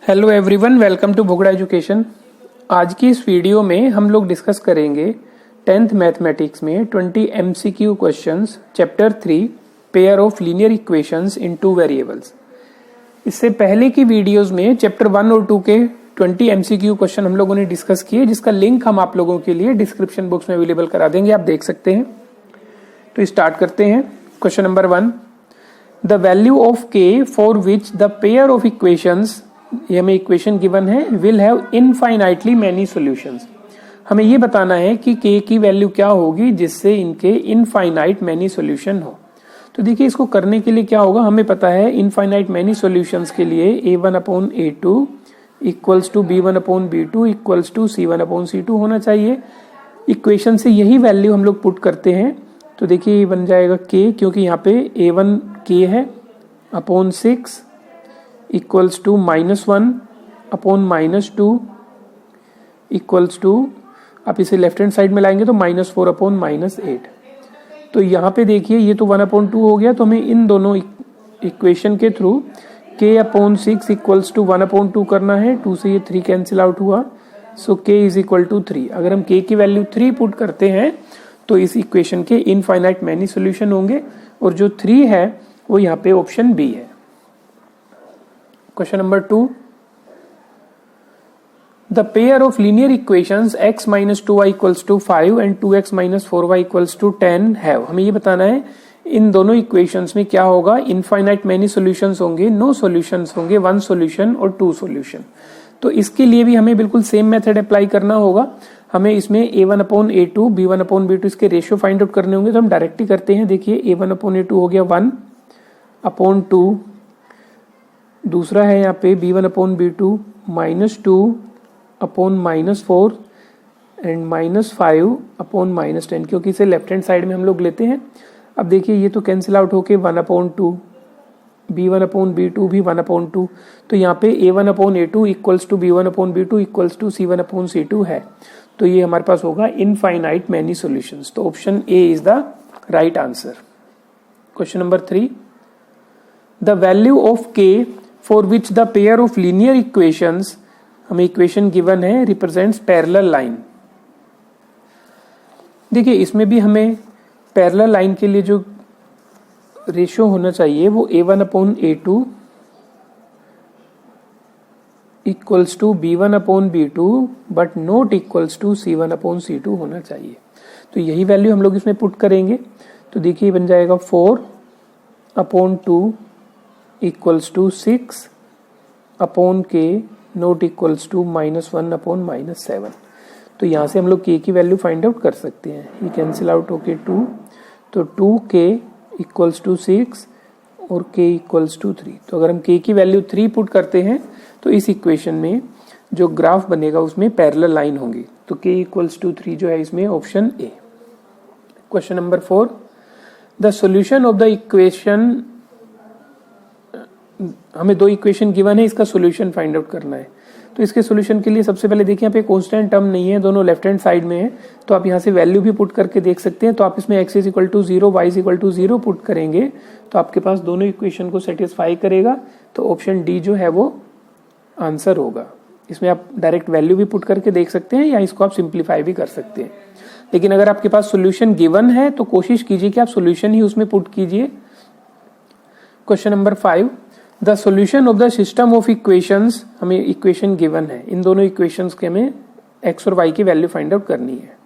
Hello everyone, welcome to Bogra education. आज की इस वीडियो में हम लोग डिस्कस करेंगे 10th मैथमेटिक्स में 20 MCQ questions chapter 3 pair of linear equations in two variables. इससे पहले की वीडियोस में चैप्टर 1 और 2 के 20 MCQ क्वेश्चन हम लोगों ने डिस्कस किए, जिसका लिंक हम आप लोगों के लिए डिस्क्रिप्शन बॉक्स में अवेलेबल करा देंगे, आप देख सकते हैं। तो स्टार्ट करते हैं। Question number 1, the value of k for which the pair of equations, ये हमें इक्वेशन गिवन है, will have infinitely many solutions. हमें ये बताना है कि k की वैल्यू क्या होगी जिससे इनके इनफाइनाइट मैनी सॉल्यूशन हो। तो देखिए, इसको करने के लिए क्या होगा, हमें पता है इनफाइनाइट मैनी सॉल्यूशंस के लिए a1/a2 equals to b1/b2 equals to c1/c2 होना चाहिए। इक्वेशन से यही वैल्यू हम लोग पुट करते हैं, तो देखिए ये बन जाएगा k, क्योंकि यहाँ पे a1 k है upon 6 equals to -1 upon -2 equals to, आप इसे लेफ्ट हैंड साइड में लाएंगे तो -4 अपॉन -8। तो यहाँ पे देखिए ये तो 1/2 हो गया, तो हमें इन दोनों इक्वेशन के थ्रू k/6 इक्वल्स टू 1/2 करना है। 2 से ये 3 कैंसिल आउट हुआ, सो k इज इक्वल टू 3। अगर हम k की वैल्यू 3 पुट करते हैं तो इस इक्वेशन के इनफाइनाइट मैनी सॉल्यूशन होंगे, और जो 3 है वो यहाँ पे ऑप्शन बी है। Question number 2, the pair of linear equations x - 2y equals to 5 and 2x - 4y equals to 10 have. हमें ये बताना है इन दोनों इक्वेशंस में क्या होगा, इनफाइनाइट मैनी सॉल्यूशंस होंगे, नो सॉल्यूशंस होंगे, 1 सॉल्यूशन और 2 सॉल्यूशन। तो इसके लिए भी हमें बिल्कुल सेम मेथड अप्लाई करना होगा। हमें इसमें a1/a2 b1/b2 इसके रेशियो फाइंड आउट करने होंगे, तो हम डायरेक्ट ही करते हैं। देखिए a1/a2 हो गया 1/2, दूसरा है यहाँ पे b1/b2 -2 अपॉन -4 एंड -5 अपॉन -10, क्योंकि इसे लेफ्ट हैंड साइड में हम लोग लेते हैं। अब देखिए ये तो कैंसिल आउट होके 1/2, b1/b2 भी 1/2, तो यहाँ पे a1/a2 equals to b1/b2 equals to c1/c2 है। तो ये हमारे पास होगा इनफाइनाइट मैनी सॉल्यूशंस। तो option A is the right answer. Question number 3, the value of k for which the pair of linear equations, हमें इक्वेशन गिवन है, represents parallel line. देखिए इसमें भी हमें पैरेलल लाइन के लिए जो रेशियो होना चाहिए वो a1/a2 equals to b1/b2 but not equals to c1/c2 होना चाहिए। तो यही वैल्यू हम लोग इसमें पुट करेंगे। तो देखिए बन जाएगा 4/2 equals to 6 upon k not equals to -1/-7। तो यहाँ से हम लोग k की वैल्यू फाइंड आउट कर सकते हैं। ये कैंसिल आउट होके 2, तो 2k इक्वल्स टू 6 और k इक्वल्स टू 3। तो अगर हम k की वैल्यू 3 पुट करते हैं तो इस इक्वेशन में जो ग्राफ बनेगा उसमें पैरेलल लाइन होंगी। तो k इक्वल्स टू 3 जो है इसमें option A. Question number 4, the solution of the equation, हमें 2 इक्वेशन गिवन है, इसका सॉल्यूशन फाइंड आउट करना है। तो इसके सॉल्यूशन के लिए सबसे पहले देखिए यहाँ पे कांस्टेंट टर्म नहीं है, दोनों लेफ्ट हैंड साइड में है, तो आप यहाँ से वैल्यू भी पुट करके देख सकते हैं। तो आप इसमें x equal to 0 y equal to 0 put करेंगे तो आपके पास दोनों इक्वेशन को सेटिस्फाई करेगा। तो ऑप्शन डी जो है वो आंसर होगा। इसमें आप डायरेक्ट वैल्यू भी पुट करके देख सकते हैं या इसको आप सिंप्लीफाई भी कर सकते हैं, लेकिन अगर आपके पास सोल्यूशन गिवन है तो कोशिश कीजिए कि आप सोल्यूशन ही उसमें पुट कीजिए। Question number 5, the solution of the system of equations, हमें इक्वेशन गिवन है, इन दोनों इक्वेशंस के हमें x और y की वैल्यू फाइंड आउट करनी है।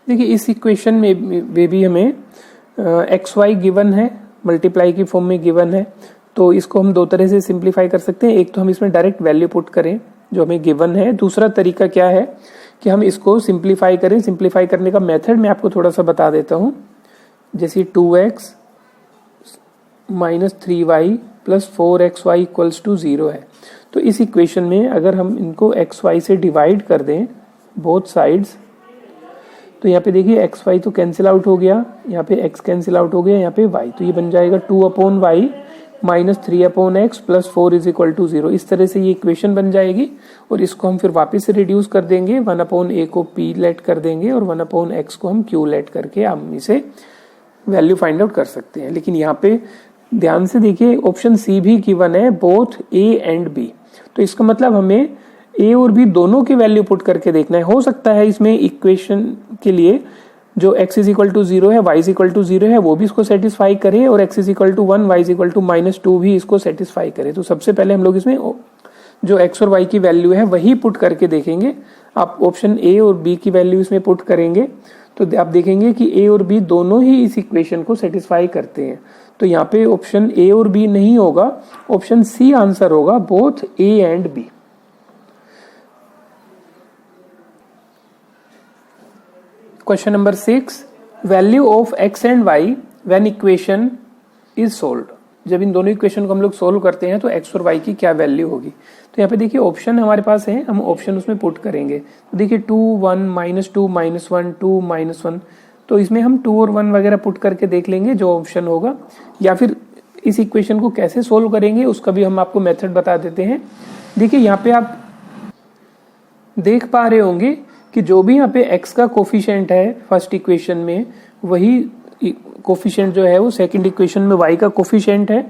देखिए इस इक्वेशन में भी हमें एक्स वाई गिवन है, मल्टीप्लाई की फॉर्म में गिवन है। तो इसको हम 2 तरह से सिंप्लीफाई कर सकते हैं। एक तो हम इसमें डायरेक्ट वैल्यू पुट करें जो हमें गिवन है, दूसरा तरीका क्या है कि हम इसको सिंप्लीफाई करें। सिंप्लीफाई करने का मेथड मैं आपको थोड़ा सा बता देता हूँ। जैसे 2x -3y plus 4xy equals to 0 है, तो इस इक्वेशन में अगर हम इनको xy से डिवाइड कर दें बोथ साइड्स, तो यहाँ पे देखिए xy तो कैंसिल आउट हो गया, यहाँ पे x कैंसिल आउट हो गया, यहाँ पे y, तो ये बन जाएगा 2/y -3/x plus 4 is equal to 0। इस तरह से ये इक्वेशन बन जाएगी, और इसको हम फिर वापस से रिड्यूस कर देंगे, 1/a को p लेट कर देंगे और 1/x को हम q लेट करके हम इसे वैल्यू फाइंड आउट कर सकते हैं। लेकिन यहाँ पे ध्यान से देखिए ऑप्शन सी भी गिवन है, बोथ ए एंड बी। तो इसका मतलब हमें ए और बी दोनों की वैल्यू पुट करके देखना है। हो सकता है इसमें इक्वेशन के लिए जो x इज इक्वल टू 0 है, y इज इक्वल टू 0 है, वो भी इसको सेटिस्फाई करे, और x is equal to 1, y is equal to -2 भी इसको सेटिस्फाई करे। तो सबसे पहले हम लोग इसमें जो x और y की वैल्यू है वही पुट करके देखेंगे। आप ऑप्शन ए और बी की वैल्यू इसमें पुट करेंगे तो आप देखेंगे कि ए और बी दोनों ही इस इक्वेशन को सेटिस्फाई करते हैं। तो यहाँ पे ऑप्शन ए और बी नहीं होगा, ऑप्शन सी आंसर होगा, both A and B. Question number 6, value of x and y when equation is solved. जब इन दोनों इक्वेशन को हम लोग सोल्व करते हैं तो x और y की क्या वैल्यू होगी। तो यहाँ पे देखिए ऑप्शन हमारे पास है, हम ऑप्शन उसमें पुट करेंगे। तो देखिए 2 1 -2 -1 2 -1, तो इसमें हम 2 और 1 वगैरह पुट करके देख लेंगे जो ऑप्शन होगा, या फिर इस इक्वेशन को कैसे सोल्व करेंगे उसका भी हम आपको मेथड बता देते हैं। देखिए यहाँ पे आप देख पा रहे होंगे कि जो भी यहाँ पे x का कोफिशिएंट है फर्स्ट इक्वेशन में, वही कोफिशिएंट जो है वो सेकंड इक्वेशन में y का कोफिशिएंट है।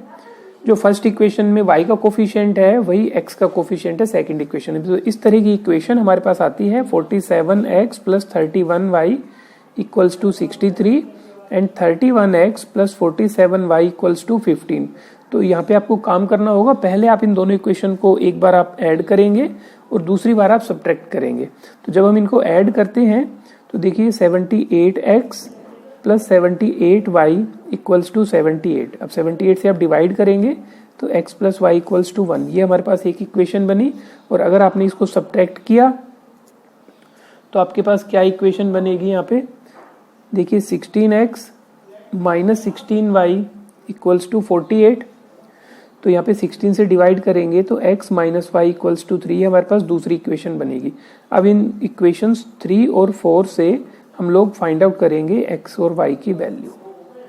जो फर्स्ट इक्वेशन में y का कोफिशिएंट है वही x का कोफिशिएंट है सेकंड इक्वेशन में। तो इस तरह की इक्वेशन हमारे पास आती है 47x + 31y = 63 and 31x + 47y = 15। तो यहाँ पे आपको काम करना होगा, पहले आप इन दोनों इक्वेशन को एक बार आप ऐड करेंगे और दूसरी बार आप सब्ट्रैक्ट करेंगे। तो जब हम इनको ऐड करते हैं तो देखिए 78x + 78y = 78। अब 78 से आप डिवाइड करेंगे तो x + y = 1। ये हमारे पास एक इक्वेशन बनी, और अगर आपने इसको सब्ट्रैक्ट किया तो आपके पास क्या इक्वेशन बनेगी। यहाँ पे देखिए 16x - 16y = 48। तो यहाँ पे 16 से डिवाइड करेंगे तो x - y = 3 हमारे पास दूसरी इक्वेशन बनेगी। अब इन इक्वेशंस 3 और 4 से हम लोग फाइंड आउट करेंगे x और y की वैल्यू।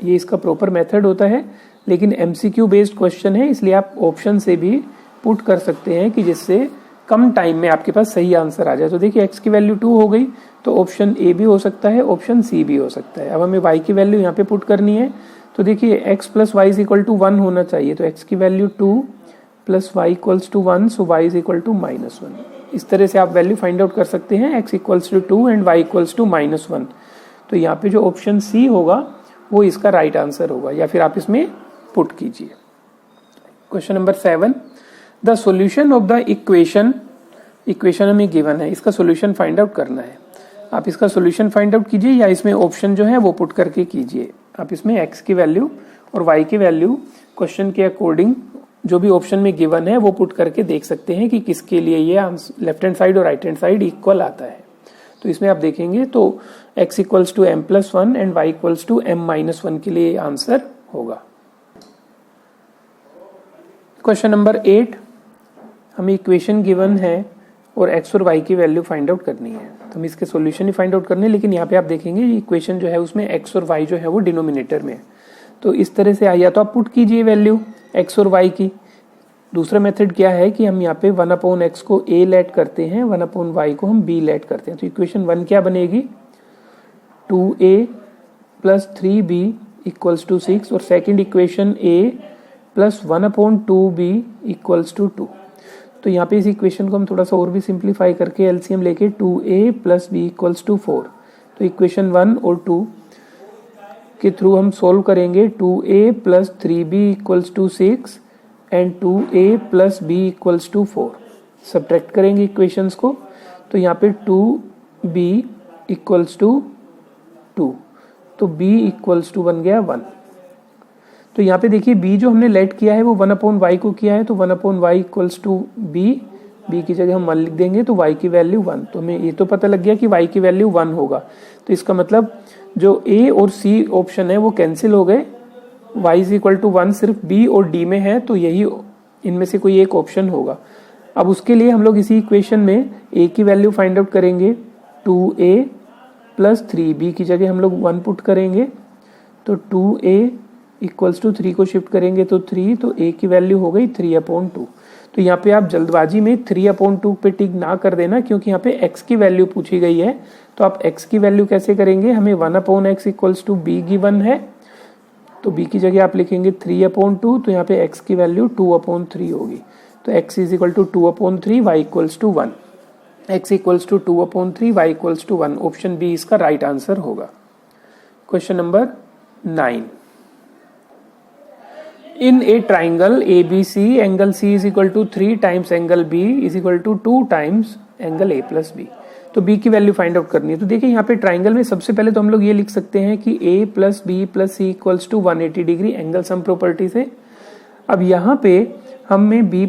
ये इसका प्रॉपर मेथड होता है, लेकिन MCQ बेस्ड क्वेश्चन है, इसलिए आप ऑप्शन से भी पुट कर सकते हैं कि जिससे कम टाइम में आपके पास सही आंसर आ जाए। तो देखिए x की वैल्यू 2 हो गई, तो ऑप्शन ए भी हो सकता है, ऑप्शन सी भी हो सकता है। अब हमें y की वैल्यू यहाँ पे पुट करनी है। तो देखिए x + y = 1 होना चाहिए, तो x की वैल्यू 2 + y = 1, सो y = -1। इस तरह से आप वैल्यू फाइंड आउट कर सकते हैं, x = 2 एंड y = -1। तो यहाँ पे जो ऑप्शन सी होगा वो इसका राइट आंसर होगा, या फिर आप इसमें पुट कीजिए। Question number 7, the solution of the equation हमें गिवन है, इसका सॉल्यूशन फाइंड आउट करना है। आप इसका सॉल्यूशन फाइंड आउट कीजिए, या इसमें ऑप्शन जो है वो पुट करके कीजिए। आप इसमें x की वैल्यू और y की वैल्यू क्वेश्चन के अकॉर्डिंग जो भी ऑप्शन में गिवन है वो पुट करके देख सकते हैं कि किसके लिए ये लेफ्ट हैंड साइड और राइट हैंड साइड इक्वल आता है। तो इसमें आप देखेंगे तो x = m+1 and y = m-1 के लिए आंसर होगा। क्वेश्चन नंबर 8, हमें इक्वेशन गिवन है और x और y की वैल्यू फाइंड आउट करनी है। तो हम इसके सॉल्यूशन ही फाइंड आउट करने, लेकिन यहाँ पे आप देखेंगे ये इक्वेशन जो है उसमें x और y जो है वो डिनोमिनेटर में है। तो इस तरह से या तो आप पुट कीजिए वैल्यू x और y की। दूसरा मेथड क्या है कि हम यहाँ पे 1/x को a लेट करते हैं, 1/y को हम b लेट करते हैं। तो इक्वेशन 1 क्या बनेगी, 2a + 3b = 6, और सेकेंड इक्वेशन a + 1/2b = 2। तो यहाँ पे इस इक्वेशन को हम थोड़ा सा और भी सिंप्लीफाई करके एलसीएम लेके 2a + b = 4। तो इक्वेशन 1 और 2 के थ्रू हम सोल्व करेंगे। 2a + 3b = 6 and 2a + b = 4। Subtract करेंगे इक्वेशंस को, तो यहाँ पे 2b = 2, तो b = बन गया 1। तो यहाँ पे देखिए b जो हमने लेट किया है वो 1/y को किया है, तो 1/y = b की जगह हम 1 लिख देंगे, तो y की वैल्यू 1। तो हमें ये तो पता लग गया कि y की वैल्यू 1 होगा। तो इसका मतलब जो a और c ऑप्शन है वो कैंसिल हो गए, y = 1 सिर्फ b और d में है, तो यही इनमें से कोई एक ऑप्शन होगा। अब उसके लिए हम लोग इसी इक्वेशन में a की वैल्यू फाइंड आउट करेंगे, 2a + 3b की जगह हम लोग 1 पुट करेंगे, तो 2a = 3 को शिफ्ट करेंगे तो 3, तो a की वैल्यू हो गई 3/2। तो यहाँ पे आप जल्दबाजी में 3/2 पे टिक ना कर देना, क्योंकि यहाँ पे x की वैल्यू पूछी गई है। तो आप x की वैल्यू कैसे करेंगे, हमें 1/x = b गिवन है, तो b की जगह आप लिखेंगे 3/2, तो यहाँ पे x की वैल्यू 2/3 होगी। तो x is equal to 2/3, y equals to 1, x equals to 2/3, y equals to 1। Option B इसका राइट आंसर होगा। Question number 9, in a triangle ABC angle C is equal to 3 times angle B is equal to 2 times angle A plus B। तो B की value find out करनी है। तो देखिए यहाँ पे ट्राइंगल में सबसे पहले तो हम लोग ये लिख सकते हैं कि A plus B plus C equals to 180 degree angle sum property से। अब यहाँ पे हमें A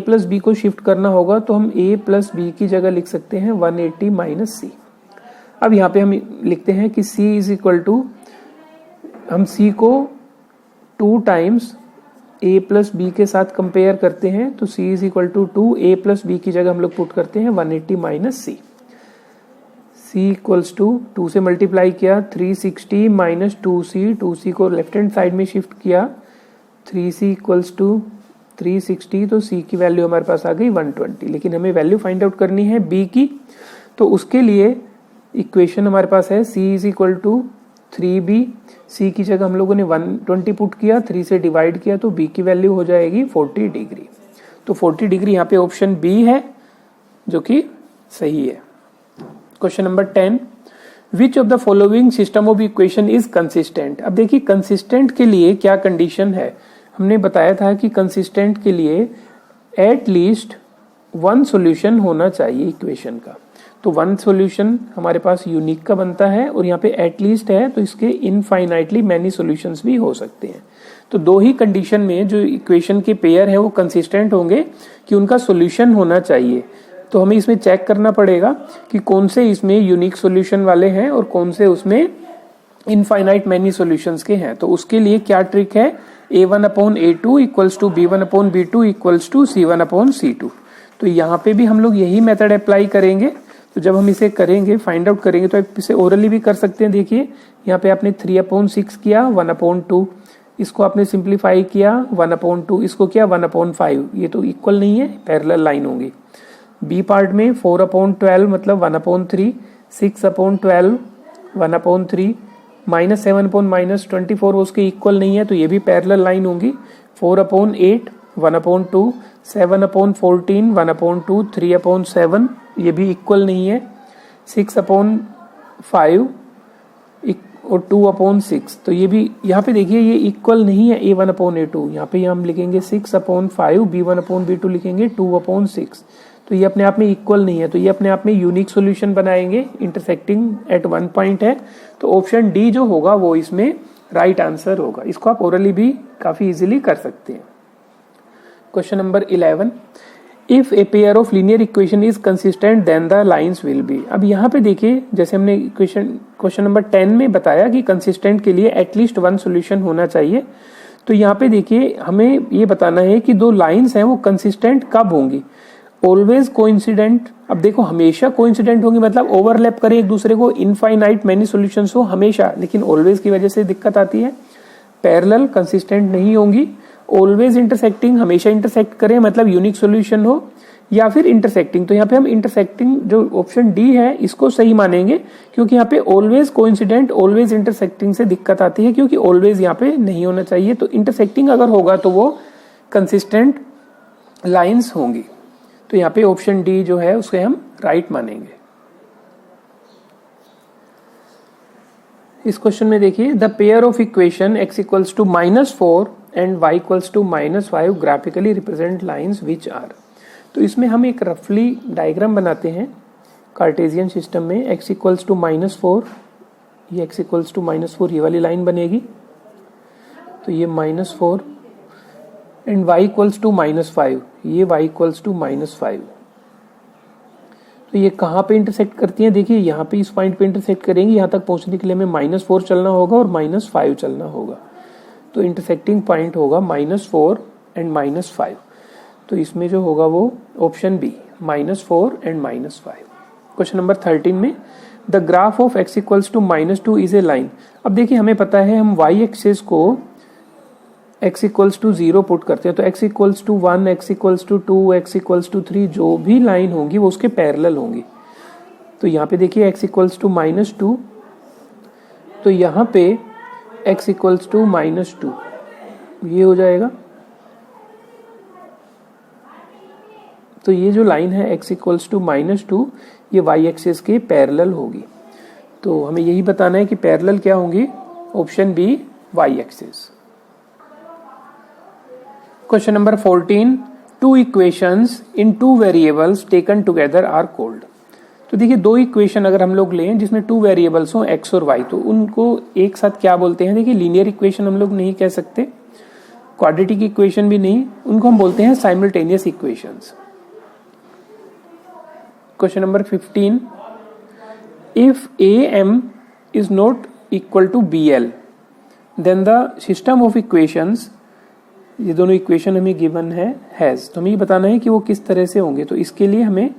प्लस बी को शिफ्ट करना होगा, तो हम A प्लस बी की जगह लिख सकते हैं 180 माइनस सी। अब यहाँ पे हम लिखते हैं कि C इज इक्वल टू, हम C को 2 टाइम्स a प्लस बी के साथ कंपेयर करते हैं, तो c is equal to 2, a plus B की जगह हम लोग पुट करते हैं 180 minus C. c equals to 2 से मल्टीप्लाई किया 360 माइनस 2c, 2c को लेफ्ट हैंड साइड में शिफ्ट किया, 3c इक्वल्स टू 360, तो c की वैल्यू हमारे पास आ गई 120। लेकिन हमें वैल्यू फाइंड आउट करनी है b की, तो उसके लिए इक्वेशन हमारे पास है c is equal to 3b, c की जगह हम लोगों ने 120 पुट किया, 3 से डिवाइड किया, तो b की वैल्यू हो जाएगी 40 डिग्री। तो 40 डिग्री यहाँ पे ऑप्शन बी है जो कि सही है। Question number 10, which of the following system of equation is consistent. अब देखिए कंसिस्टेंट के लिए क्या कंडीशन है, हमने बताया था कि कंसिस्टेंट के लिए एट लीस्ट 1 सॉल्यूशन होना चाहिए इक्वेशन का। तो 1 सॉल्यूशन हमारे पास यूनिक का बनता है, और यहाँ पे एटलीस्ट है तो इसके इनफाइनाइटली मैनी सॉल्यूशंस भी हो सकते हैं। तो 2 ही कंडीशन में जो इक्वेशन के पेयर है वो कंसिस्टेंट होंगे कि उनका सॉल्यूशन होना चाहिए। तो हमें इसमें चेक करना पड़ेगा कि कौन से इसमें यूनिक सॉल्यूशन वाले हैं और कौन से उसमें इनफाइनाइट मैनी सॉल्यूशंस के हैं। तो उसके लिए क्या ट्रिक है, a1/a2 equals to b1/b2 equals to c1/c2। तो यहाँ पे भी हम लोग यही मेथड अप्लाई करेंगे। तो जब हम इसे करेंगे, फाइंड आउट करेंगे, तो इसे ओरली भी कर सकते हैं। देखिए यहाँ पे आपने 3/6 किया 1/2, इसको आपने सिंप्लीफाई किया 1/2, इसको किया 1/5, ये तो इक्वल नहीं है, पैरेलल लाइन होंगी। बी पार्ट में 4/12 मतलब 1/3, 6/12 1/3, -7/-24 उसके इक्वल नहीं है, तो ये भी पैरेलल लाइन होंगी। 4/8 1/2, 7/14 1/2, 3/7 ये भी इक्वल नहीं है, 6/5 और 2/6, तो ये भी यहाँ पे देखिए ये इक्वल नहीं है a1/a2। यहाँ पे हम लिखेंगे 6/5, b1/b2 लिखेंगे 2/6, तो ये अपने आप में इक्वल नहीं है। तो ये अपने आप में यूनिक सॉल्यूशन बनाएंगे, इंटरसेक्टिंग एट 1 पॉइंट है। तो ऑप्शन डी जो होगा वो इसमें राइट आंसर होगा। इसको आप ओरली भी काफी इजीली कर सकते हैं। Question number 11, if a pair of linear equation is consistent then the lines will be. अब यहाँ पे देखिए जैसे हमने क्वेश्चन नंबर 10 में बताया कि कंसिस्टेंट के लिए एटलीस्ट 1 सॉल्यूशन होना चाहिए। तो यहाँ पे देखिए हमें ये बताना है कि 2 लाइंस हैं वो कंसिस्टेंट कब होंगी। ऑलवेज कोइंसिडेंट, अब देखो हमेशा कोइंसिडेंट होंगी मतलब ओवरलैप करें एक दूसरे को, इनफाइनाइट मैनी सॉल्यूशंस हो हमेशा, लेकिन ऑलवेज की वजह से दिक्कत आती है। पैरेलल कंसिस्टेंट नहीं होंगी। ऑलवेज इंटरसेक्टिंग, हमेशा इंटरसेक्ट करें मतलब यूनिक सॉल्यूशन हो, या फिर इंटरसेक्टिंग। तो यहाँ पे हम इंटरसेक्टिंग जो ऑप्शन डी है इसको सही मानेंगे, क्योंकि यहाँ पे ऑलवेज कोइंसिडेंट ऑलवेज इंटरसेक्टिंग से दिक्कत आती है, क्योंकि ऑलवेज यहाँ पे नहीं होना चाहिए। तो इंटरसेक्टिंग अगर होगा तो वो कंसिस्टेंट लाइंस होंगी। तो यहाँ पे ऑप्शन डी जो है उसके हम राइट मानेंगे। इस क्वेश्चन में देखिए the pair of equation x equals to -4 and y equals to -5 graphically represent lines which are. तो इसमें हम एक रफली डायग्राम बनाते हैं कार्टेशियन सिस्टम में। x इक्वल्स टू -4, ये x इक्वल्स टू -4 ये वाली लाइन बनेगी, तो ये -4 एंड y इक्वल्स टू -5, ये y इक्वल्स टू -5। तो ये कहाँ पे इंटरसेक्ट करती हैं, देखिए यहाँ पे इस पॉइंट पे इंटरसेक्ट करेंगी। यहाँ तक पहुंचने के लिए हमें -4 चलना होगा और -5 चलना होगा। तो इंटरसेक्टिंग पॉइंट होगा -4 एंड -5। तो इसमें जो होगा वो option B -4 and -5। Question number 13 में the graph of x equals to -2 is a line. अब देखिए हमें पता है हम y एक्सिस को x इक्वल्स टू 0 पुट करते हैं, तो x equals to 1, x equals to 2, x equals to 3 जो भी लाइन होंगी वो उसके पैरेलल होंगी। तो यहाँ पे देखिए x इक्वल्स टू -2, तो यहाँ पे x इक्वल्स टू -2 ये हो जाएगा। तो ये जो लाइन है x इक्वल्स टू -2 ये y एक्सिस के पैरेलल होगी। तो हमें यही बताना है कि पैरेलल क्या होंगी, option B y axis. Question number 14, two equations in two variables taken together are called. तो देखिए दो इक्वेशन अगर हम लोग लें जिसमें टू वेरिएबल्स हो x और y, तो उनको एक साथ क्या बोलते हैं। देखिए लीनियर इक्वेशन हम लोग नहीं कह सकते, क्वाड्रेटिक इक्वेशन भी नहीं, उनको हम बोलते हैं simultaneous equations. Question number 15, if AM is not equal to BL then the system of equations, ये दोनों इक्वेशन हमें गिवन है हैज, तो हमें ये बताना है कि वो किस तरह से होंगे। तो इसके लिए हमें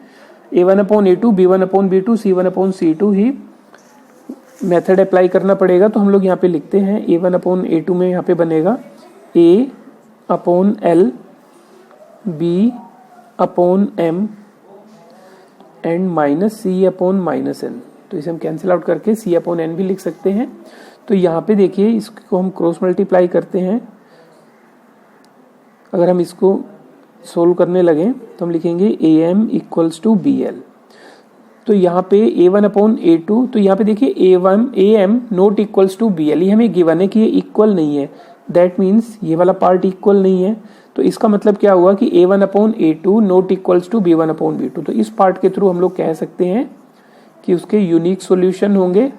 A1/A2 B1/B2 C1/C2 ही मेथड अप्लाई करना पड़ेगा। तो हम लोग यहाँ पे लिखते हैं A1/A2 में यहाँ पे बनेगा A/L B/M एंड -C/-N। तो इसे हम कैंसिल आउट करके C/N भी लिख सकते हैं। तो यहाँ पे देखिए इसको हम क्रॉस मल्टीप्लाई करते हैं, अगर हम इसको सोल्व करने लगे तो हम लिखेंगे AM इक्वल्स टू BL। तो यहाँ पे A1/A2, तो यहाँ पे देखिए AM not equals to BL, ये हमें गिवन है कि ये इक्वल नहीं है, दैट मीन्स ये वाला पार्ट इक्वल नहीं है। तो इसका मतलब क्या हुआ कि A1/A2 not equals to B1/B2। तो इस पार्ट के थ्रू हम लोग कह सकते हैं कि उसके यूनिक सॉल्यूशन होंगे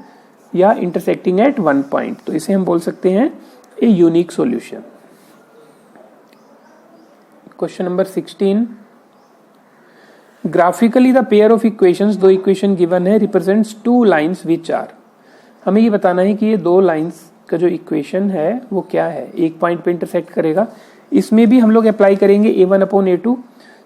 या इंटरसेक्टिंग एट वन पॉइंट, तो इसे हम बोल सकते हैं a unique solution. Question number 16, graphically the pair of equations, दो इक्वेशन गिवन है, represents two lines which are. हमें ये बताना है कि ये दो लाइंस का जो इक्वेशन है वो क्या है, एक पॉइंट पे इंटरसेक्ट करेगा। इसमें भी हम लोग अप्लाई करेंगे A1/A2।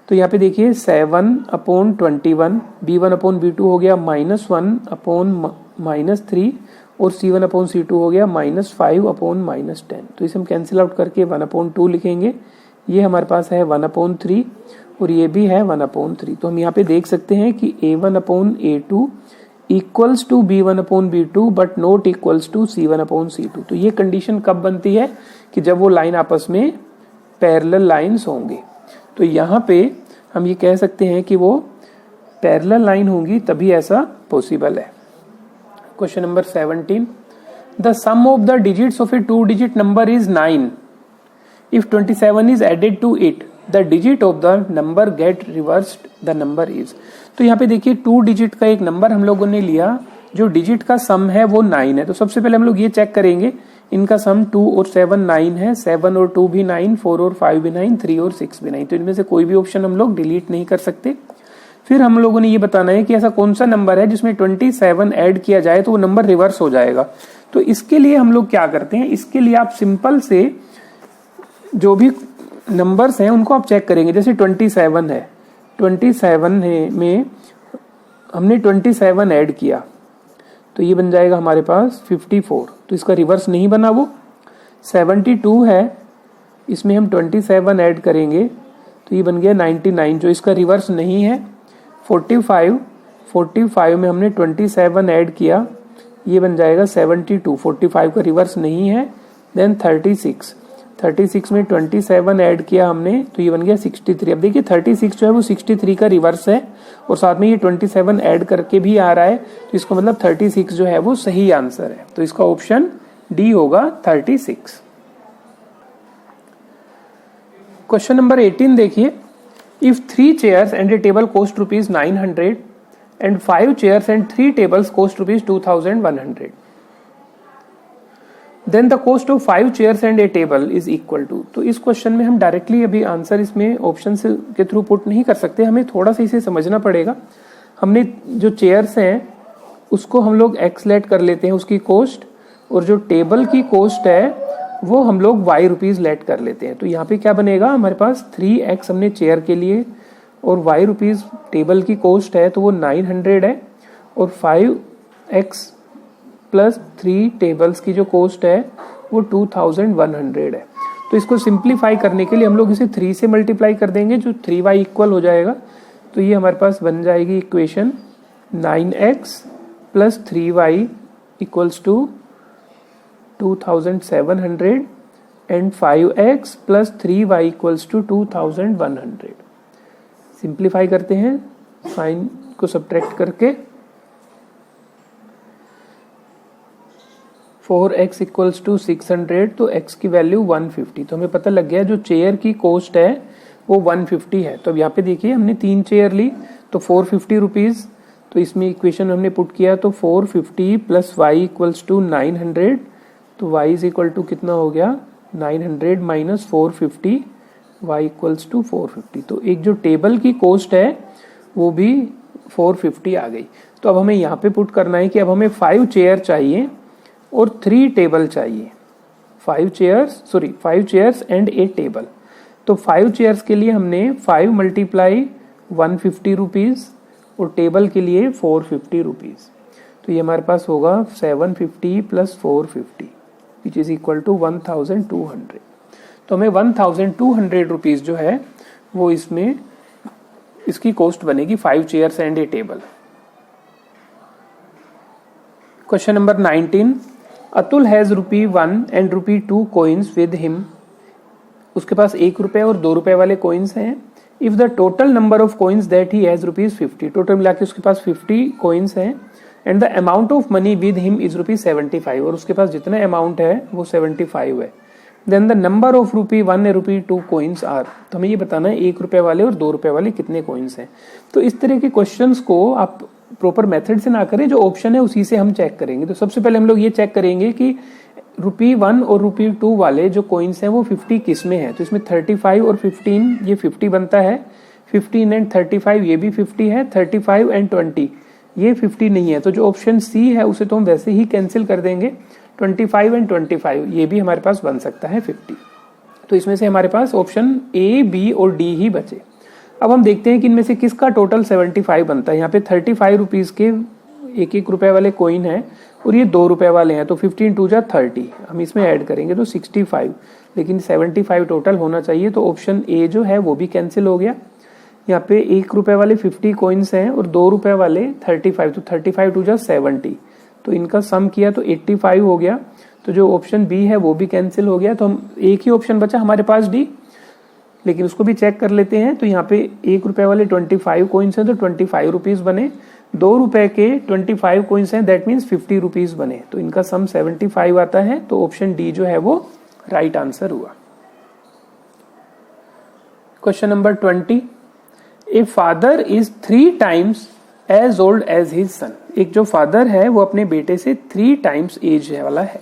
तो यहाँ पे देखिए 7/21 B1/B2 हो गया -1/-3 और C1/C2 हो गया -5/-10। तो इसे हम कैंसिल आउट करके 1/2 लिखेंगे। ये हमारे पास है 1/3 और ये भी है 1/3। तो हम यहाँ पे देख सकते हैं कि A1/A2 equals to B1/B2 but not equals to C1/C2। तो ये कंडीशन कब बनती है कि जब वो लाइन आपस में पैरेलल लाइंस होंगे। तो यहाँ पे हम ये कह सकते हैं कि वो पैरेलल लाइन होंगी तभी ऐसा पॉसिबल है। Question number 17, the sum of the digits of a 2 digit number is 9। If 27 is added to it, the digit of the number get reversed, the number is। तो यहाँ पे देखिए 2 डिजिट का एक नंबर हम लोगों ने लिया, जो डिजिट का सम है वो 9 है। तो सबसे पहले हम लोग ये चेक करेंगे, इनका सम 2 और 7 9 है, 7 और 2 भी 9, 4 और 5 भी 9, 3 और 6 भी 9। तो इनमें से कोई भी ऑप्शन हम लोग डिलीट नहीं कर सकते। फिर हम लोगों ने ये बताना है कि ऐसा कौन सा नंबर है जिसमें 27 ऐड किया जाए तो वो नंबर रिवर्स हो जाएगा। तो इसके लिए हम लोग क्या करते हैं, इसके लिए आप सिंपल से जो भी नंबर्स हैं उनको आप चेक करेंगे। जैसे 27 है, 27 है में हमने 27 ऐड किया तो ये बन जाएगा हमारे पास 54। तो इसका रिवर्स नहीं बना वो। 72 है, इसमें हम 27 ऐड करेंगे तो ये बन गया 99, जो इसका रिवर्स नहीं है। 45 में हमने 27 ऐड किया, ये बन जाएगा 72, 45 का रिवर्स नहीं है। देन 36 में 27 ऐड किया हमने तो ये बन गया 63। अब देखिए 36 जो है वो 63 का रिवर्स है और साथ में ये 27 ऐड करके भी आ रहा है, तो इसका मतलब 36 जो है वो सही आंसर है। तो इसका ऑप्शन डी होगा 36। क्वेश्चन नंबर 18 देखिए, if 3 chairs and a table cost ₹900 and 5 chairs and 3 tables cost ₹2100, then the cost of 5 chairs and a table is equal to. तो इस क्वेश्चन में हम डायरेक्टली अभी आंसर इसमें ऑप्शन से के थ्रू पुट नहीं कर सकते, हमें थोड़ा सा इसे समझना पड़ेगा। हमने जो चेयर्स हैं उसको हम लोग एक्स लेट कर लेते हैं उसकी कॉस्ट, और जो टेबल की कॉस्ट है वो हम लोग y रुपीज लेट कर लेते हैं। तो यहाँ पे क्या बनेगा, हमारे पास 3x हमने चेयर के लिए और y रुपीज टेबल की कॉस्ट है तो वो 900 है, और 5x प्लस 3 टेबल्स की जो कॉस्ट है वो 2100 है। तो इसको सिंप्लीफाई करने के लिए हम लोग इसे 3 से मल्टीप्लाई कर देंगे, जो 3y इक्वल हो जाएगा। तो ये हमारे पास बन जाएगी equation 9x plus 3y equals to 2700 and 5x plus 3y equals to 2100। Simplify करते हैं साइन को सब्ट्रैक्ट करके, 4x इक्वल्स टू 600, तो x की वैल्यू 150। तो हमें पता लग गया जो चेयर की कॉस्ट है वो 150 है। तो अब यहाँ पे देखिए हमने 3 चेयर ली तो 450 रुपीज़, तो इसमें इक्वेशन हमने पुट किया तो 450 प्लस y इक्वल्स टू 900, तो y इज इक्वल टू कितना हो गया 900 माइनस 450, y इक्वल्स टू 450। तो एक जो टेबल की कॉस्ट है वो भी 450 आ गई। तो अब हमें यहाँ पे पुट करना है कि अब हमें 5 चेयर चाहिए और 3 टेबल चाहिए। 5 चेयर्स एंड ए टेबल। तो 5 चेयर्स के लिए हमने 5 मल्टीप्लाई 150 रुपीज़ और टेबल के लिए 450 रुपीज़। तो ये हमारे पास होगा 750 plus 450 which is equal to 1200। तो हमें 1200 रुपीज़ जो है वो इसमें इसकी कॉस्ट बनेगी 5 chairs and a table. Question number 19, Atul has ₹1 and ₹2 coins with him. उसके पास 1 रुपए और 2 रुपए वाले कॉइन्स हैं। If the total number of coins that he has ₹50, total मिला के उसके पास 50 कॉइन्स हैं, and the amount of money with him is ₹75, और उसके पास जितना अमाउंट है वो 75 है। Then the number of ₹1 and ₹2 coins are. तो हमें ये बताना है 1 रुपए वाले और 2 रुपए वाले कितने कॉइन्स हैं। तो इस तरह के क्वेश्चंस को आप प्रॉपर मेथड से ना करें, जो ऑप्शन है उसी से हम चेक करेंगे। तो सबसे पहले हम लोग ये चेक करेंगे कि ₹1 और ₹2 वाले जो कॉइन्स हैं वो 50 किस में है। तो इसमें 35 और 15 ये 50 बनता है, 15 एंड 35 ये भी 50 है, 35 एंड 20 ये 50 नहीं है। तो जो ऑप्शन सी है उसे तो हम वैसे ही कैंसिल कर देंगे। 25 एंड 25 ये भी हमारे पास बन सकता है 50। तो इसमें से हमारे पास ऑप्शन ए, बी और डी ही बचे। अब हम देखते हैं कि इनमें से किसका टोटल 75 बनता है। यहाँ पे 35 रुपीज़ के 1-1 रुपए वाले कॉइन है और ये 2 रुपए वाले हैं, तो 15 2 जा 30, हम इसमें ऐड करेंगे तो 65, लेकिन 75 टोटल होना चाहिए। तो ऑप्शन ए जो है वो भी कैंसिल हो गया। यहाँ पे 1 रुपए वाले 50 कॉइन्स हैं और 2 रुपए वाले 35, तो 35 2 जा 70, तो इनका सम किया तो 85 हो गया। तो जो ऑप्शन बी है वो भी कैंसिल हो गया। तो हम एक ही ऑप्शन बचा हमारे पास डी, लेकिन उसको भी चेक कर लेते हैं। तो यहाँ पे 1 रुपए वाले 25 कॉइन्स हैं तो 25 रुपीज़ बने, 2 रुपए के 25 कॉइन्स हैं दैट मीन्स 50 रुपीज़ बने, तो इनका सम 75 आता है। तो ऑप्शन डी जो है वो राइट आंसर हुआ। Question number 20, a father is 3 times as old as his son. एक जो फादर है वो अपने बेटे से 3 times एज वाला है।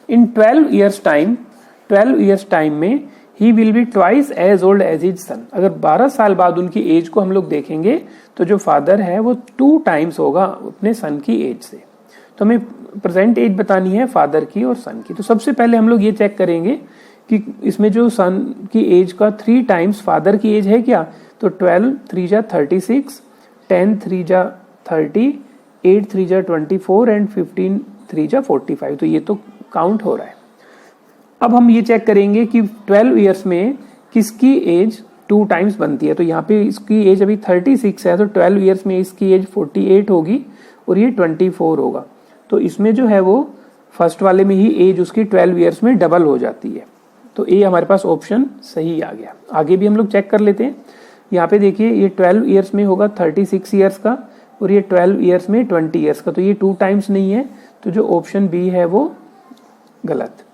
इन 12 years टाइम में ही will be twice as old as his son. अगर 12 साल बाद उनकी एज को हम लोग देखेंगे तो जो फादर है वो 2 times होगा अपने सन की एज से। तो हमें प्रेजेंट एज बतानी है फादर की और सन की। तो सबसे पहले हम लोग ये चेक करेंगे कि इसमें जो सन की एज का 3 times फादर की एज है क्या। तो 12 3 जा 36, 10 3 जा 30, 8 3 जा 24 एंड 15 3 जा 45। तो ये तो काउंट हो रहा है। अब हम ये चेक करेंगे कि 12 इयर्स में किसकी एज 2 times बनती है। तो यहाँ पे इसकी एज अभी 36 है, तो 12 इयर्स में इसकी एज 48 होगी और ये 24 होगा। तो इसमें जो है वो फर्स्ट वाले में ही एज उसकी 12 इयर्स में डबल हो जाती है। तो ए हमारे पास ऑप्शन सही आ गया। आगे भी हम लोग चेक कर लेते हैं। यहाँ पे देखिए ये 12 इयर्स में होगा 36 इयर्स का और ये 12 इयर्स में 20 इयर्स का, तो ये 2 times नहीं है। तो जो ऑप्शन बी है वो गलत।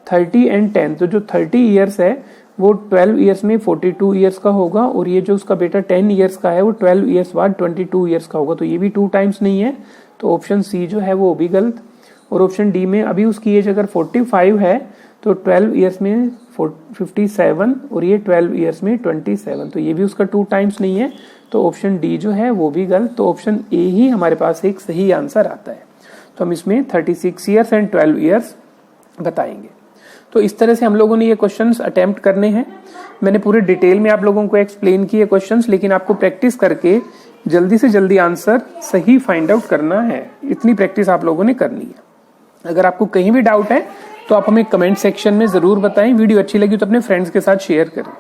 30 एंड 10, तो जो 30 इयर्स है वो 12 इयर्स में 42 इयर्स का होगा और ये जो उसका बेटा 10 इयर्स का है वो 12 इयर्स बाद 22 इयर्स का होगा, तो ये भी 2 times नहीं है। तो ऑप्शन सी जो है वो भी गलत। और ऑप्शन डी में अभी उसकी एज अगर 45 है तो 12 इयर्स में 57 और ये 12 इयर्स में 27, तो ये भी उसका 2 times नहीं है। तो ऑप्शन डी जो है वो भी गलत। तो ऑप्शन ए ही हमारे पास एक सही आंसर आता है। तो हम इसमें 36 इयर्स एंड 12 इयर्स बताएंगे। तो इस तरह से हम लोगों ने ये क्वेश्चंस अटेम्प्ट करने हैं। मैंने पूरे डिटेल में आप लोगों को एक्सप्लेन किए क्वेश्चंस, लेकिन आपको प्रैक्टिस करके जल्दी से जल्दी आंसर सही फाइंड आउट करना है। इतनी प्रैक्टिस आप लोगों ने करनी है। अगर आपको कहीं भी डाउट है तो आप हमें कमेंट सेक्शन में जरूर बताएं। वीडियो अच्छी लगी तो अपने फ्रेंड्स के साथ शेयर करें।